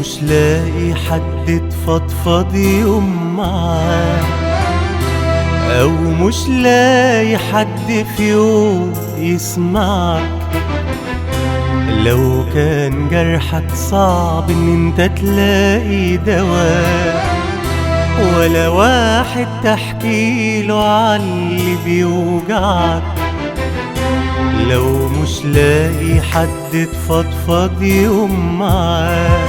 مش لاقي حد تفضفض يوم معاه، أو مش لاقي حد في يوم يسمعك، لو كان جرحك صعب ان انت تلاقي دواء، ولا واحد تحكيله عاللي بيوجعك، لو مش لاقي حد تفضفض يوم معاه،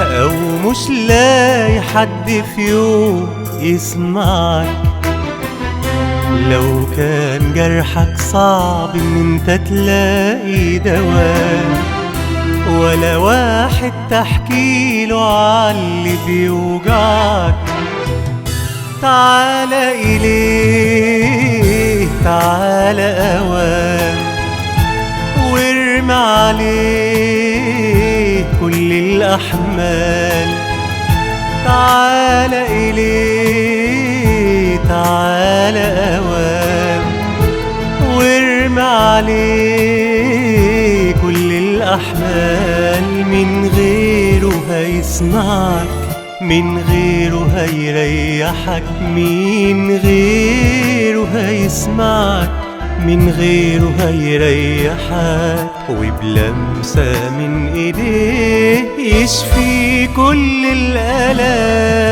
أو مش لاقي حد في يوم يسمعك، لو كان جرحك صعب ان انت تلاقي دواء، ولا واحد تحكيله عاللي بيوجعك، تعالى إليه، تعالى أوام، وارمي عليه كل الأحمال، تعالى إليه، تعالى أوام، وارمي عليه كل الأحمال، من غيره هيسمعك، من غيره هيريحك، من غيره هيسمعك، من غيره هيريحك، وبلمسة من ايديه يشفي كل الآلام.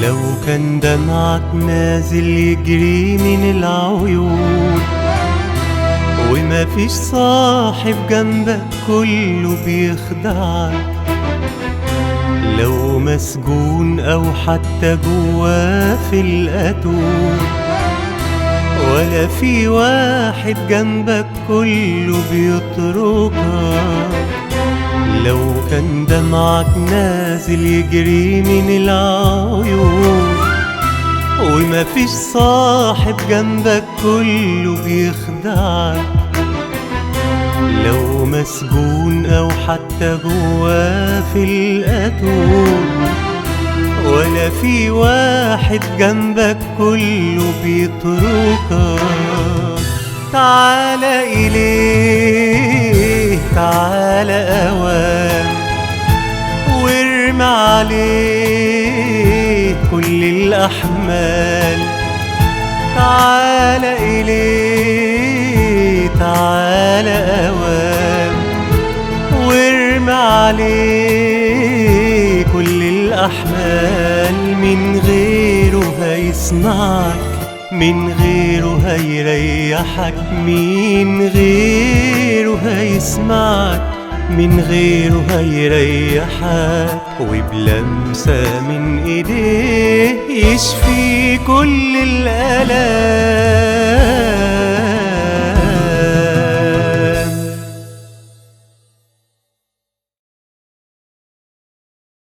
لو كان دمعك نازل يجري من العيون، وما فيش صاحب جنبك كله بيخدعك، لو مسجون أو حتى جواه في الأتون، ولا في واحد جنبك كله بيتركك، لو كان دمعك نازل يجري من العيون، وما فيش صاحب جنبك كله بيخدعك، لو مسجون أو حتى جواه في الأتون، ولا في واحد جنبك كله بيتركك، تعالى إليه، تعالى أوام، وارمي عليه كل الأحمال، تعالى إليه، تعالى أوام، وارمي عليه كل الأحمال، من غيره هيسمعك، من غيره هيريحك، من غيره هيسمعك، من غيره هيريحك، وبلمسة من ايديه يشفي كل الآلام.